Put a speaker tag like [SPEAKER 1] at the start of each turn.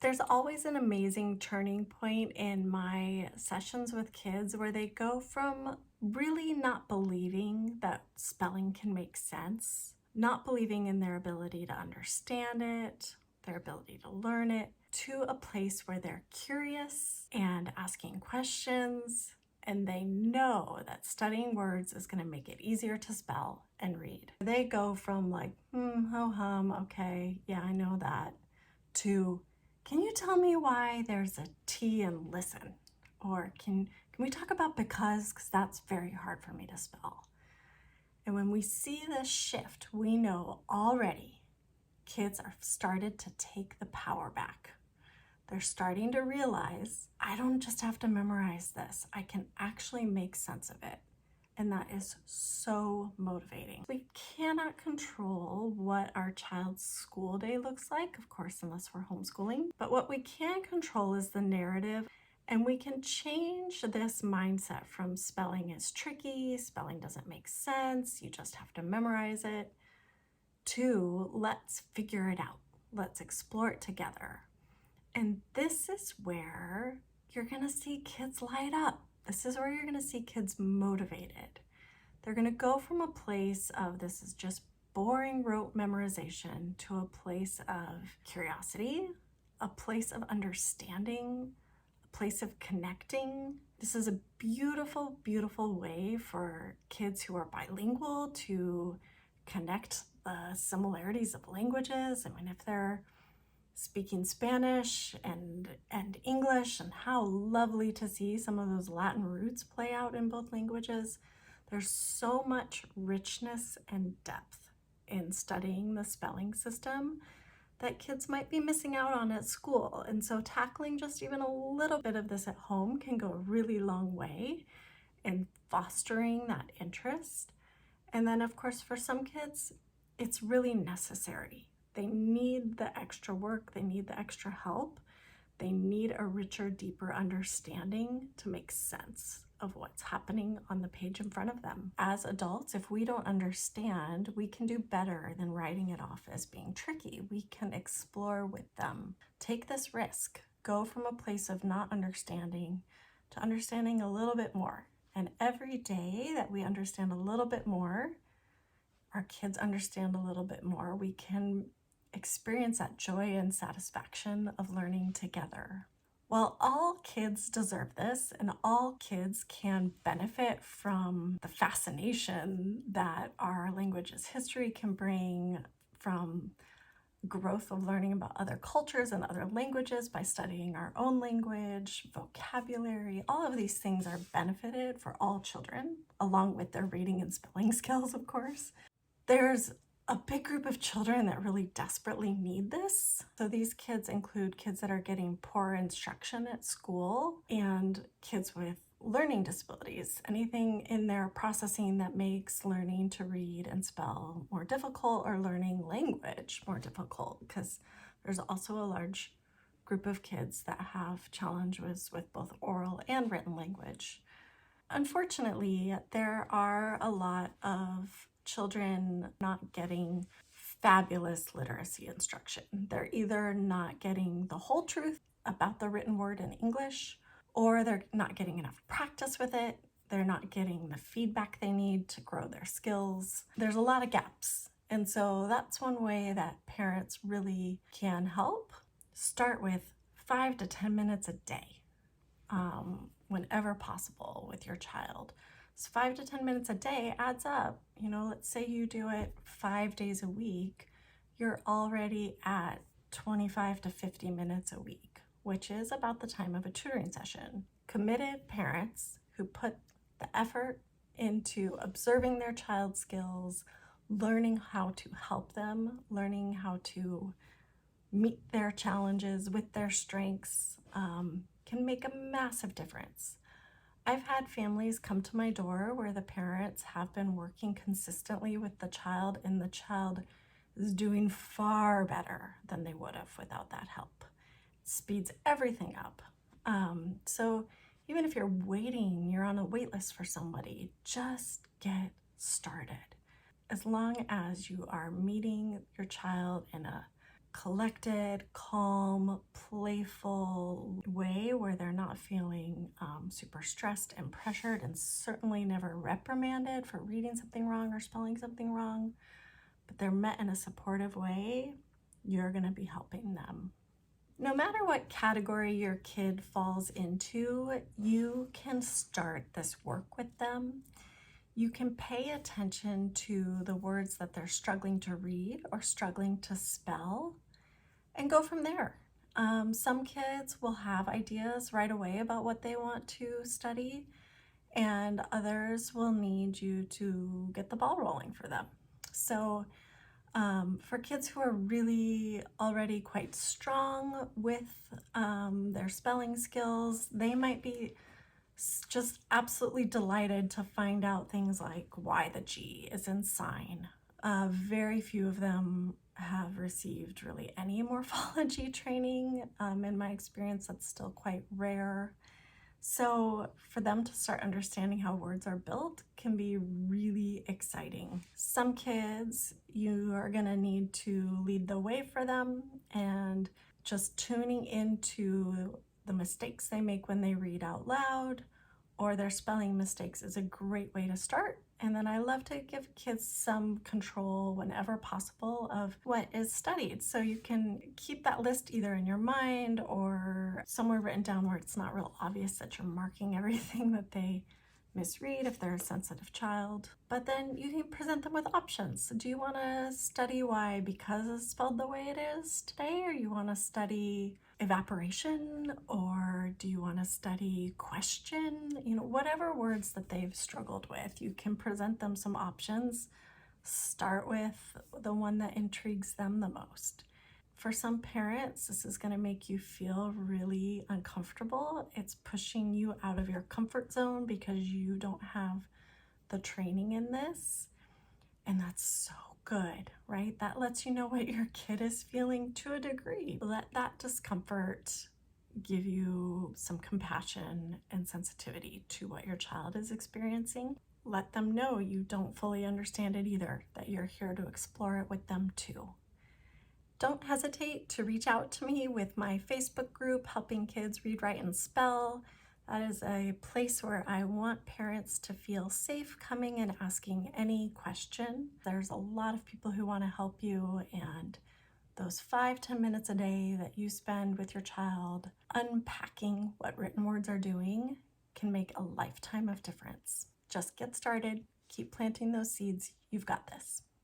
[SPEAKER 1] There's always an amazing turning point in my sessions with kids where they go from really not believing that spelling can make sense, not believing in their ability to understand it, their ability to learn it, to a place where they're curious and asking questions, and they know that studying words is going to make it easier to spell and read. They go from like, ho hum, okay, yeah, I know that, to can you tell me why there's a T in listen? Or can we talk about because that's very hard for me to spell. And when we see this shift, we know already kids are started to take the power back. They're starting to realize I don't just have to memorize this. I can actually make sense of it. And that is so motivating. We cannot control what our child's school day looks like, of course, unless we're homeschooling. But what we can control is the narrative, and we can change this mindset from spelling is tricky, spelling doesn't make sense, you just have to memorize it, to let's figure it out. Let's explore it together. And this is where you're gonna see kids light up. This is where you're gonna see kids motivated. They're gonna go from a place of this is just boring rote memorization to a place of curiosity, a place of understanding, a place of connecting. This is a beautiful, beautiful way for kids who are bilingual to connect the similarities of languages. I mean, if they're speaking Spanish and English, and how lovely to see some of those Latin roots play out in both languages. There's so much richness and depth in studying the spelling system that kids might be missing out on at school. And so tackling just even a little bit of this at home can go a really long way in fostering that interest. And then of course, for some kids, it's really necessary. They need the extra work, they need the extra help, they need a richer, deeper understanding to make sense of what's happening on the page in front of them. As adults, if we don't understand, we can do better than writing it off as being tricky. We can explore with them. Take this risk. Go from a place of not understanding to understanding a little bit more. And every day that we understand a little bit more, our kids understand a little bit more, we can experience that joy and satisfaction of learning together. Well, all kids deserve this, and all kids can benefit from the fascination that our language's history can bring, from growth of learning about other cultures and other languages by studying our own language, vocabulary. All of these things are benefited for all children, along with their reading and spelling skills, of course. There's a big group of children that really desperately need this. So these kids include kids that are getting poor instruction at school and kids with learning disabilities, anything in their processing that makes learning to read and spell more difficult, or learning language more difficult, because there's also a large group of kids that have challenges with both oral and written language. Unfortunately, there are a lot of children not getting fabulous literacy instruction. They're either not getting the whole truth about the written word in English, or they're not getting enough practice with it. They're not getting the feedback they need to grow their skills. There's a lot of gaps. And so that's one way that parents really can help. Start with 5 to 10 minutes a day, whenever possible, with your child. So 5 to 10 minutes a day adds up. Let's say you do it 5 days a week, you're already at 25 to 50 minutes a week, which is about the time of a tutoring session. Committed parents who put the effort into observing their child's skills, learning how to help them, learning how to meet their challenges with their strengths, can make a massive difference. I've had families come to my door where the parents have been working consistently with the child, and the child is doing far better than they would have without that help. It speeds everything up. So even if you're waiting, you're on a wait list for somebody, just get started. As long as you are meeting your child in a collected, calm, playful way where they're not feeling super stressed and pressured, and certainly never reprimanded for reading something wrong or spelling something wrong, but they're met in a supportive way, you're going to be helping them. No matter what category your kid falls into, you can start this work with them. You can pay attention to the words that they're struggling to read or struggling to spell and go from there. Some kids will have ideas right away about what they want to study, and others will need you to get the ball rolling for them. So for kids who are really already quite strong with their spelling skills, they might be just absolutely delighted to find out things like why the G is in sign. Very few of them have received really any morphology training. In my experience, that's still quite rare. So for them to start understanding how words are built can be really exciting. Some kids, you are going to need to lead the way for them, and just tuning into the mistakes they make when they read out loud or their spelling mistakes is a great way to start. And then I love to give kids some control whenever possible of what is studied. So you can keep that list either in your mind or somewhere written down where it's not real obvious that you're marking everything that they misread if they're a sensitive child. But then you can present them with options. Do you want to study why because is spelled the way it is today, or you want to study evaporation, or do you want to study question? Whatever words that they've struggled with, you can present them some options. Start with the one that intrigues them the most. For some parents, this is going to make you feel really uncomfortable. It's pushing you out of your comfort zone because you don't have the training in this. And that's so good, right? That lets you know what your kid is feeling to a degree. Let that discomfort give you some compassion and sensitivity to what your child is experiencing. Let them know you don't fully understand it either, that you're here to explore it with them too. Don't hesitate to reach out to me with my Facebook group, Helping Kids Read, Write, and Spell. That is a place where I want parents to feel safe coming and asking any question. There's a lot of people who want to help you, and those 5-10 minutes a day that you spend with your child unpacking what written words are doing can make a lifetime of difference. Just get started, keep planting those seeds. You've got this.